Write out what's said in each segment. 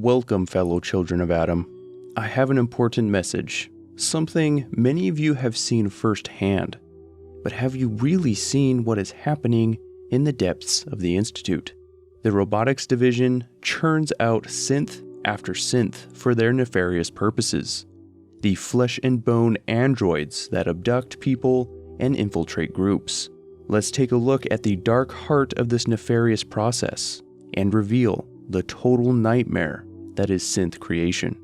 Welcome, fellow children of Adam. I have an important message, something many of you have seen firsthand. But have you really seen what is happening in the depths of the Institute? The robotics division churns out synth after synth for their nefarious purposes. The flesh and bone androids that abduct people and infiltrate groups. Let's take a look at the dark heart of this nefarious process and reveal the total nightmare that is synth creation.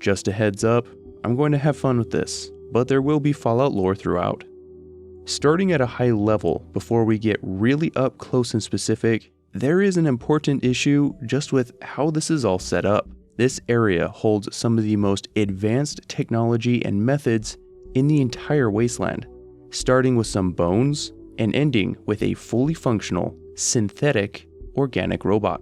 Just a heads up, I'm going to have fun with this, but there will be Fallout lore throughout. Starting at a high level before we get really up close and specific, there is an important issue just with how this is all set up. This area holds some of the most advanced technology and methods in the entire wasteland, starting with some bones and ending with a fully functional, synthetic, organic robot.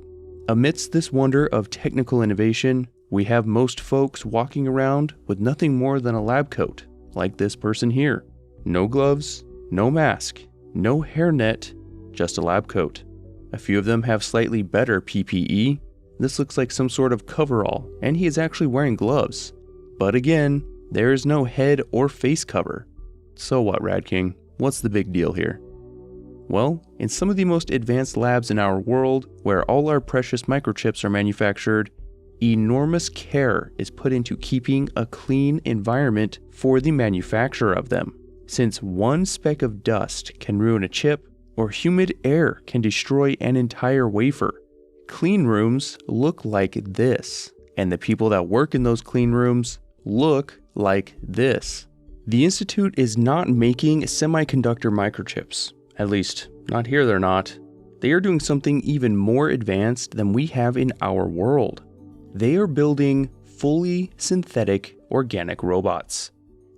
Amidst this wonder of technical innovation, we have most folks walking around with nothing more than a lab coat, like this person here. No gloves, no mask, no hairnet, just a lab coat. A few of them have slightly better PPE. This looks like some sort of coverall, and he is actually wearing gloves. But again, there is no head or face cover. So what, Rad King? What's the big deal here? Well, in some of the most advanced labs in our world, where all our precious microchips are manufactured, enormous care is put into keeping a clean environment for the manufacture of them. Since one speck of dust can ruin a chip, or humid air can destroy an entire wafer, clean rooms look like this, and the people that work in those clean rooms look like this. The Institute is not making semiconductor microchips. At least, not here they're not. They are doing something even more advanced than we have in our world. They are building fully synthetic organic robots.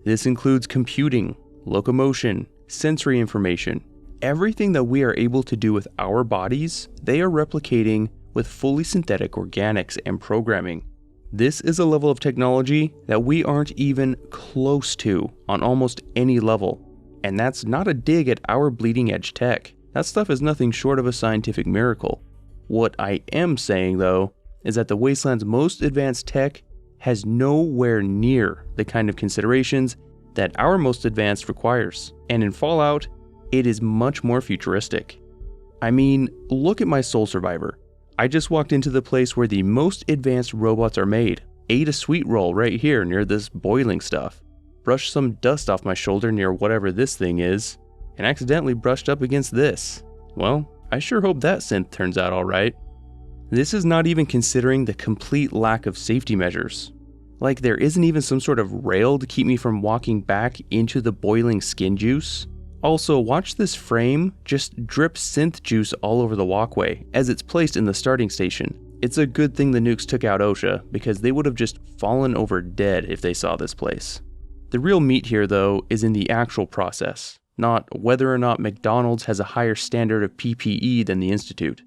This includes computing, locomotion, sensory information. Everything that we are able to do with our bodies, they are replicating with fully synthetic organics and programming. This is a level of technology that we aren't even close to on almost any level. And that's not a dig at our bleeding edge tech. That stuff is nothing short of a scientific miracle. What I am saying though, is that the Wasteland's most advanced tech has nowhere near the kind of considerations that our most advanced requires. And in Fallout, it is much more futuristic. I mean, look at my Soul Survivor. I just walked into the place where the most advanced robots are made, ate a sweet roll right here near this boiling stuff, brushed some dust off my shoulder near whatever this thing is, and accidentally brushed up against this. Well, I sure hope that synth turns out alright. This is not even considering the complete lack of safety measures. Like there isn't even some sort of rail to keep me from walking back into the boiling skin juice. Also, watch this frame just drip synth juice all over the walkway as it's placed in the starting station. It's a good thing the nukes took out OSHA, because they would have just fallen over dead if they saw this place. The real meat here though is in the actual process, not whether or not McDonald's has a higher standard of PPE than the Institute.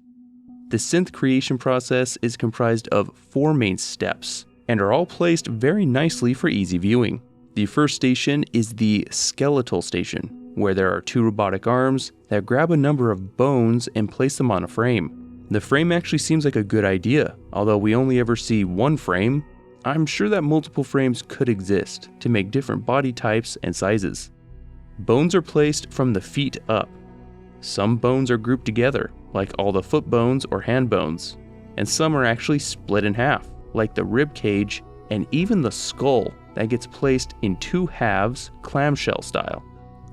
The synth creation process is comprised of 4 main steps, and are all placed very nicely for easy viewing. The first station is the skeletal station, where there are 2 robotic arms that grab a number of bones and place them on a frame. The frame actually seems like a good idea, although we only ever see one frame. I'm sure that multiple frames could exist to make different body types and sizes. Bones are placed from the feet up. Some bones are grouped together, like all the foot bones or hand bones, and some are actually split in half, like the rib cage and even the skull that gets placed in 2 halves, clamshell style.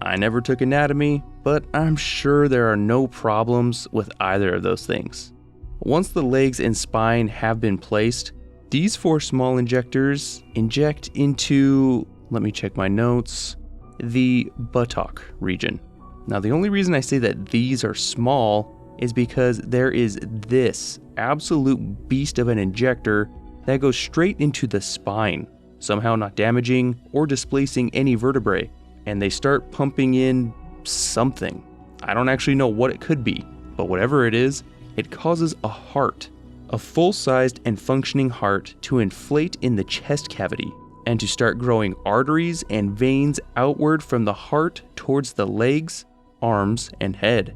I never took anatomy, but I'm sure there are no problems with either of those things. Once the legs and spine have been placed, these 4 small injectors inject into, let me check my notes, the buttock region. Now the only reason I say that these are small is because there is this absolute beast of an injector that goes straight into the spine, somehow not damaging or displacing any vertebrae, and they start pumping in something. I don't actually know what it could be, but whatever it is, it causes a heart, a full-sized and functioning heart, to inflate in the chest cavity and to start growing arteries and veins outward from the heart towards the legs, arms, and head.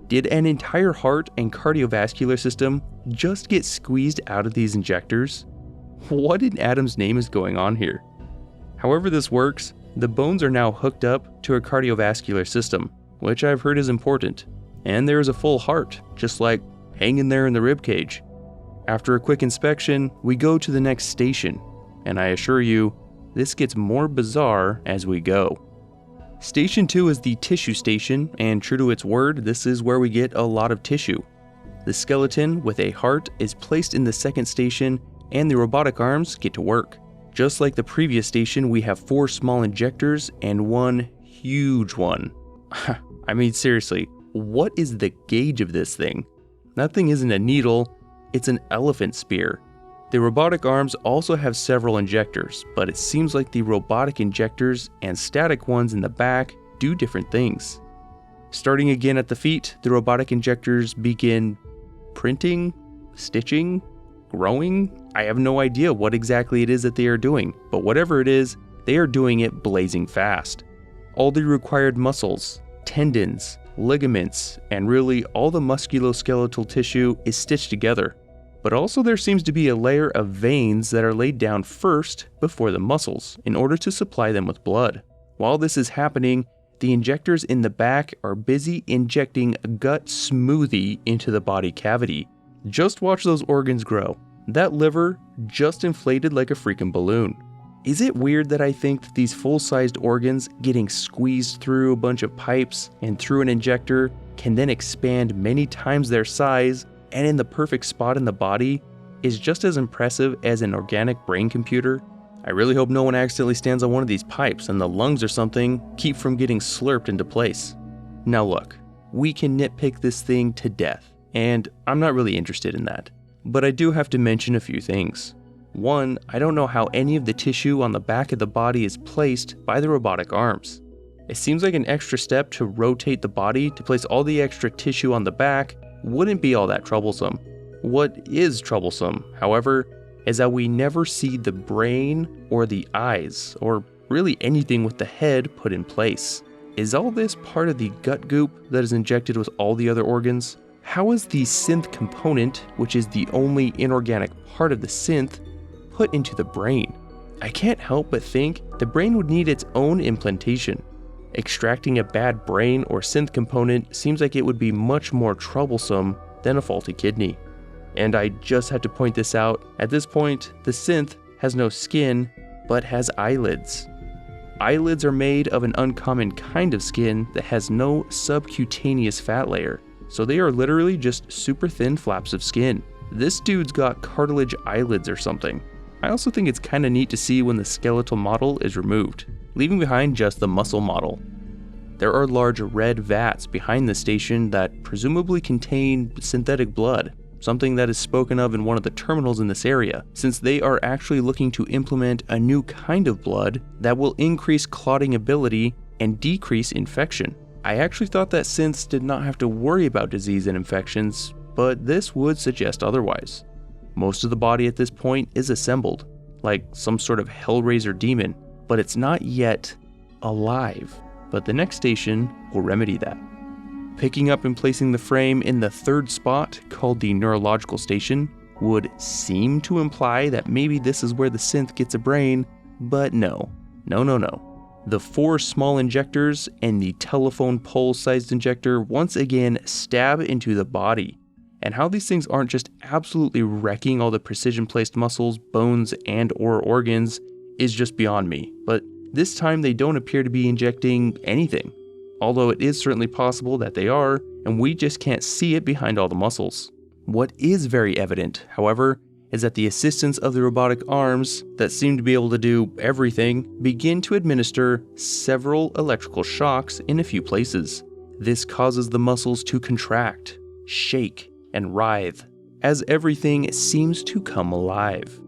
Did an entire heart and cardiovascular system just get squeezed out of these injectors? What in Adam's name is going on here? However this works, the bones are now hooked up to a cardiovascular system, which I've heard is important, and there is a full heart, just like hanging there in the ribcage. After a quick inspection, we go to the next station, and I assure you, this gets more bizarre as we go. Station 2 is the tissue station, and true to its word, this is where we get a lot of tissue. The skeleton with a heart is placed in the second station, and the robotic arms get to work. Just like the previous station, we have 4 small injectors and 1 huge one. I mean, seriously, what is the gauge of this thing? That thing isn't a needle, it's an elephant spear. The robotic arms also have several injectors, but it seems like the robotic injectors and static ones in the back do different things. Starting again at the feet, the robotic injectors begin printing, stitching, growing. I have no idea what exactly it is that they are doing, but whatever it is, they are doing it blazing fast. All the required muscles, tendons, ligaments, and really all the musculoskeletal tissue is stitched together. But also there seems to be a layer of veins that are laid down first before the muscles in order to supply them with blood. While this is happening, the injectors in the back are busy injecting gut smoothie into the body cavity. Just watch those organs grow. That liver just inflated like a freaking balloon. Is it weird that I think that these full-sized organs getting squeezed through a bunch of pipes and through an injector can then expand many times their size and in the perfect spot in the body is just as impressive as an organic brain computer? I really hope no one accidentally stands on one of these pipes and the lungs or something keep from getting slurped into place. Now look, we can nitpick this thing to death, and I'm not really interested in that. But I do have to mention a few things. One, I don't know how any of the tissue on the back of the body is placed by the robotic arms. It seems like an extra step to rotate the body to place all the extra tissue on the back wouldn't be all that troublesome. What is troublesome, however, is that we never see the brain or the eyes, or really anything with the head put in place. Is all this part of the gut goop that is injected with all the other organs? How is the synth component, which is the only inorganic part of the synth, put into the brain? I can't help but think the brain would need its own implantation. Extracting a bad brain or synth component seems like it would be much more troublesome than a faulty kidney. And I just had to point this out, at this point, the synth has no skin, but has eyelids. Eyelids are made of an uncommon kind of skin that has no subcutaneous fat layer, so they are literally just super thin flaps of skin. This dude's got cartilage eyelids or something. I also think it's kinda neat to see when the skeletal model is removed, leaving behind just the muscle model. There are large red vats behind the station that presumably contain synthetic blood, something that is spoken of in one of the terminals in this area, since they are actually looking to implement a new kind of blood that will increase clotting ability and decrease infection. I actually thought that synths did not have to worry about disease and infections, but this would suggest otherwise. Most of the body at this point is assembled, like some sort of Hellraiser demon, but it's not yet alive. But the next station will remedy that. Picking up and placing the frame in the third spot, called the neurological station, would seem to imply that maybe this is where the synth gets a brain, but no. The 4 small injectors and the telephone pole-sized injector once again stab into the body. And how these things aren't just absolutely wrecking all the precision-placed muscles, bones, and/or organs is just beyond me. But this time they don't appear to be injecting anything. Although it is certainly possible that they are, and we just can't see it behind all the muscles. What is very evident, however, is that the assistants of the robotic arms that seem to be able to do everything begin to administer several electrical shocks in a few places. This causes the muscles to contract, shake, and writhe, as everything seems to come alive.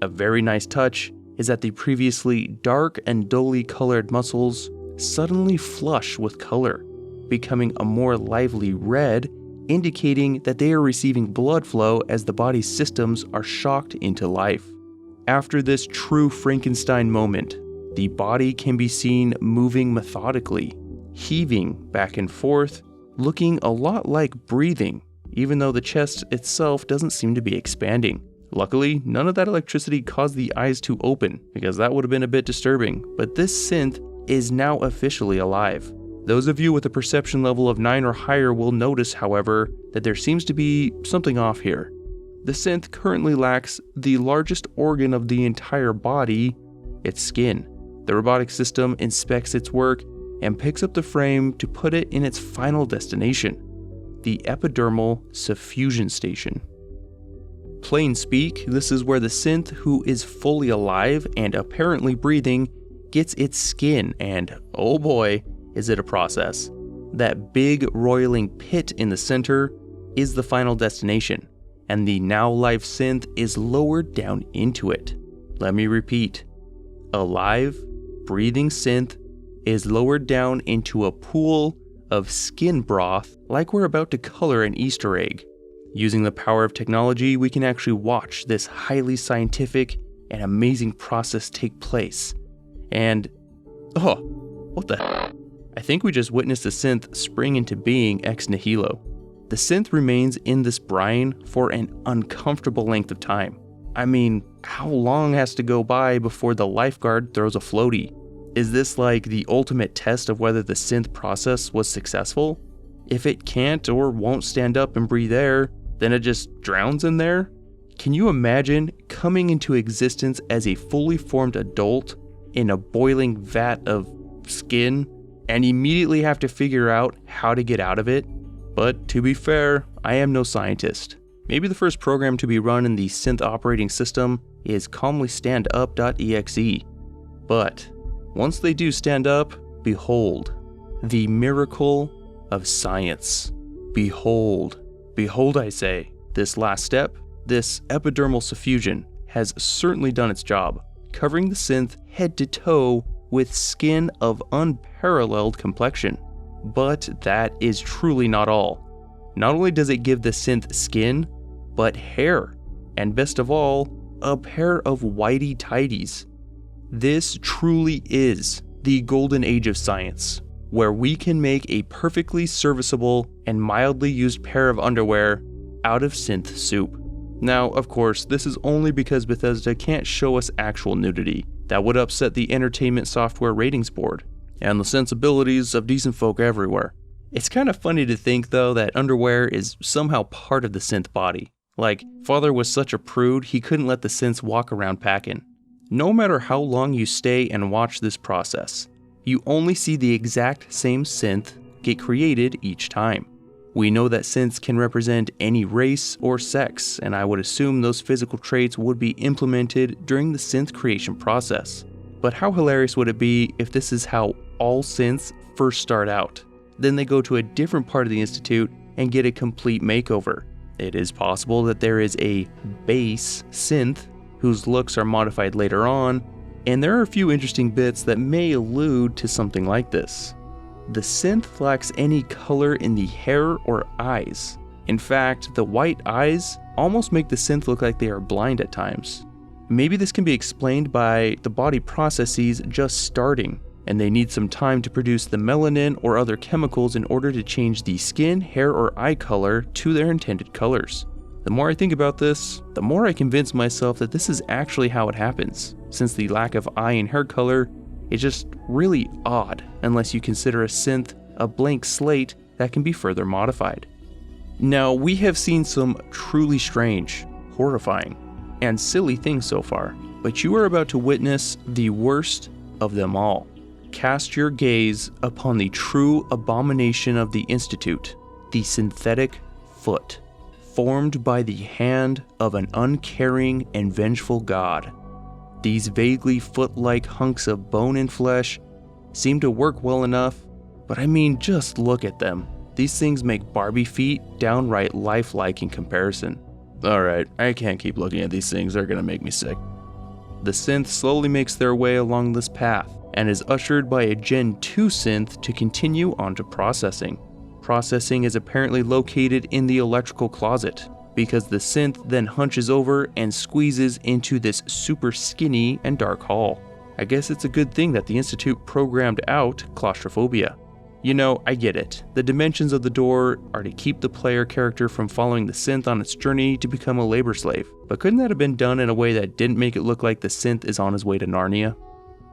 A very nice touch is that the previously dark and dully colored muscles suddenly flush with color, becoming a more lively red, indicating that they are receiving blood flow as the body's systems are shocked into life. After this true Frankenstein moment, the body can be seen moving methodically, heaving back and forth, looking a lot like breathing, even though the chest itself doesn't seem to be expanding. Luckily, none of that electricity caused the eyes to open, because that would have been a bit disturbing, but this synth is now officially alive. Those of you with a perception level of 9 or higher will notice, however, that there seems to be something off here. The synth currently lacks the largest organ of the entire body, its skin. The robotic system inspects its work and picks up the frame to put it in its final destination, the epidermal suffusion station. Plain speak, this is where the synth, who is fully alive and apparently breathing, gets its skin, and oh boy, is it a process. That big roiling pit in the center is the final destination, and the now live synth is lowered down into it. Let me repeat. A live, breathing synth is lowered down into a pool of skin broth like we're about to color an Easter egg. Using the power of technology, we can actually watch this highly scientific and amazing process take place. And, oh, what the hell? I think we just witnessed the synth spring into being ex nihilo. The synth remains in this brine for an uncomfortable length of time. I mean, how long has to go by before the lifeguard throws a floaty? Is this like the ultimate test of whether the synth process was successful? If it can't or won't stand up and breathe air, then it just drowns in there? Can you imagine coming into existence as a fully formed adult in a boiling vat of skin and immediately have to figure out how to get out of it? But to be fair, I am no scientist. Maybe the first program to be run in the synth operating system is calmlystandup.exe. But once they do stand up, behold, the miracle of science. Behold, I say, this last step, this epidermal suffusion, has certainly done its job, covering the synth head to toe with skin of unparalleled complexion. But that is truly not all. Not only does it give the synth skin, but hair, and best of all, a pair of whitey tighties. This truly is the golden age of science, where we can make a perfectly serviceable and mildly used pair of underwear out of synth soup. Now, of course, this is only because Bethesda can't show us actual nudity. That would upset the Entertainment Software Ratings Board, and the sensibilities of decent folk everywhere. It's kind of funny to think, though, that underwear is somehow part of the synth body. Like, Father was such a prude, he couldn't let the synths walk around packing. No matter how long you stay and watch this process, you only see the exact same synth get created each time. We know that synths can represent any race or sex, and I would assume those physical traits would be implemented during the synth creation process. But how hilarious would it be if this is how all synths first start out? Then they go to a different part of the Institute and get a complete makeover. It is possible that there is a base synth whose looks are modified later on, and there are a few interesting bits that may allude to something like this. The synth lacks any color in the hair or eyes. In fact, the white eyes almost make the synth look like they are blind at times. Maybe this can be explained by the body processes just starting, and they need some time to produce the melanin or other chemicals in order to change the skin, hair, or eye color to their intended colors. The more I think about this, the more I convince myself that this is actually how it happens, since the lack of eye and hair color is just really odd unless you consider a synth a blank slate that can be further modified. Now, we have seen some truly strange, horrifying, and silly things so far, but you are about to witness the worst of them all. Cast your gaze upon the true abomination of the Institute, the synthetic foot, formed by the hand of an uncaring and vengeful god. These vaguely foot-like hunks of bone and flesh seem to work well enough, but I mean, just look at them. These things make Barbie feet downright lifelike in comparison. Alright, I can't keep looking at these things, they're gonna make me sick. The synth slowly makes their way along this path, and is ushered by a Gen 2 synth to continue on to processing. Processing is apparently located in the electrical closet, because the synth then hunches over and squeezes into this super skinny and dark hall. I guess it's a good thing that the Institute programmed out claustrophobia. You know, I get it. The dimensions of the door are to keep the player character from following the synth on its journey to become a labor slave, but couldn't that have been done in a way that didn't make it look like the synth is on his way to Narnia?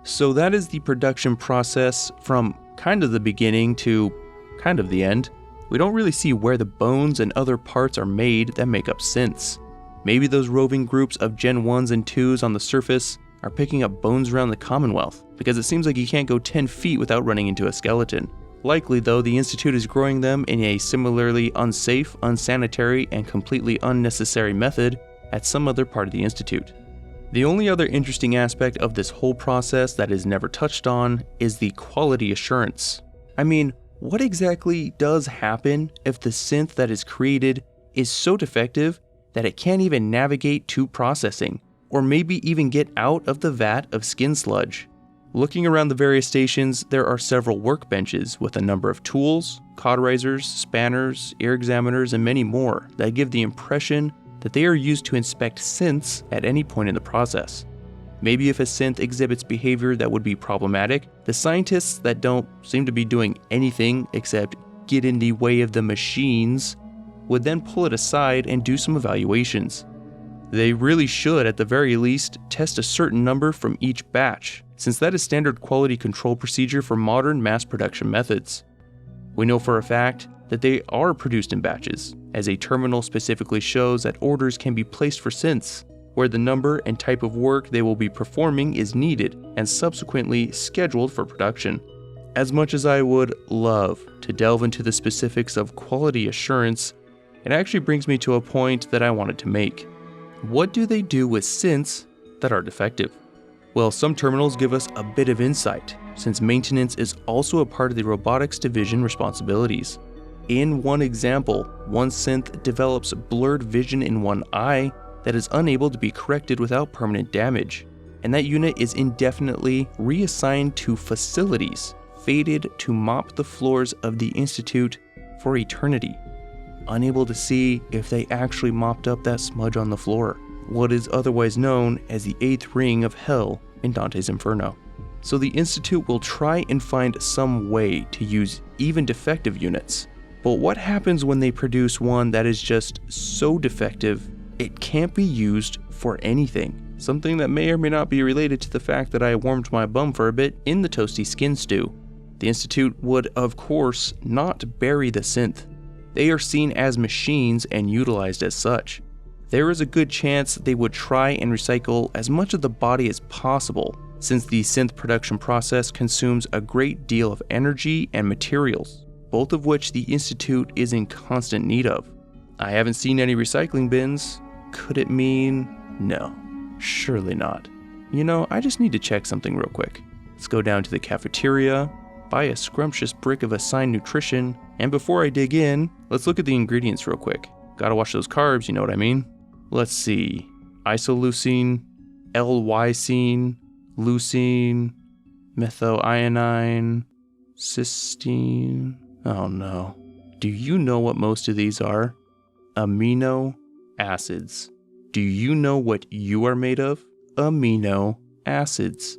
So that is the production process from kind of the beginning to kind of the end. We don't really see where the bones and other parts are made that make up synths. Maybe those roving groups of Gen 1s and 2s on the surface are picking up bones around the Commonwealth, because it seems like you can't go 10 feet without running into a skeleton. Likely though, the Institute is growing them in a similarly unsafe, unsanitary, and completely unnecessary method at some other part of the Institute. The only other interesting aspect of this whole process that is never touched on is the quality assurance. I mean, what exactly does happen if the synth that is created is so defective that it can't even navigate to processing, or maybe even get out of the vat of skin sludge? Looking around the various stations, there are several workbenches with a number of tools, cauterizers, spanners, ear examiners, and many more that give the impression that they are used to inspect synths at any point in the process. Maybe if a synth exhibits behavior that would be problematic, the scientists that don't seem to be doing anything except get in the way of the machines would then pull it aside and do some evaluations. They really should, at the very least, test a certain number from each batch, since that is standard quality control procedure for modern mass production methods. We know for a fact that they are produced in batches, as a terminal specifically shows that orders can be placed for synths, where the number and type of work they will be performing is needed and subsequently scheduled for production. As much as I would love to delve into the specifics of quality assurance, it actually brings me to a point that I wanted to make. What do they do with synths that are defective? Well, some terminals give us a bit of insight, since maintenance is also a part of the robotics division responsibilities. In one example, one synth develops blurred vision in one eye that is unable to be corrected without permanent damage, and that unit is indefinitely reassigned to facilities fated to mop the floors of the Institute for eternity, unable to see if they actually mopped up that smudge on the floor, what is otherwise known as the 8th ring of hell in Dante's Inferno. So the Institute will try and find some way to use even defective units. But what happens when they produce one that is just so defective it can't be used for anything? Something that may or may not be related to the fact that I warmed my bum for a bit in the toasty skin stew. The Institute would, of course, not bury the synth. They are seen as machines and utilized as such. There is a good chance they would try and recycle as much of the body as possible, since the synth production process consumes a great deal of energy and materials, both of which the Institute is in constant need of. I haven't seen any recycling bins. Could it mean no? Surely not. You know, I just need to check something real quick. Let's go down to the cafeteria, buy a scrumptious brick of assigned nutrition, and before I dig in, let's look at the ingredients real quick. Gotta watch those carbs, you know what I mean? Let's see. Isoleucine, L-lysine, leucine, methylamine, cysteine. Oh no. Do you know what most of these are? Amino acids. Do you know what you are made of? Amino acids.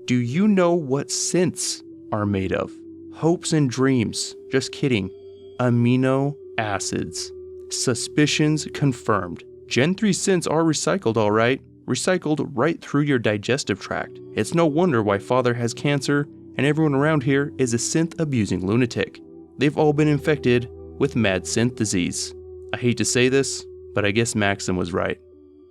Do you know what synths are made of? Hopes and dreams. Just kidding. Amino acids. Suspicions confirmed. Gen 3 synths are recycled, alright. Recycled right through your digestive tract. It's no wonder why father has cancer and everyone around here is a synth-abusing lunatic. They've all been infected with mad synth disease. I hate to say this, but I guess Maxim was right.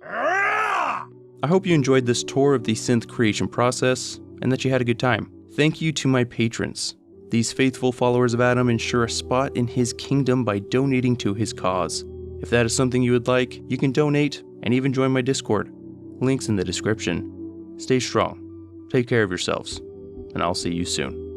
I hope you enjoyed this tour of the synth creation process and that you had a good time. Thank you to my patrons. These faithful followers of Adam ensure a spot in his kingdom by donating to his cause. If that is something you would like, you can donate and even join my Discord. Links in the description. Stay strong, take care of yourselves, and I'll see you soon.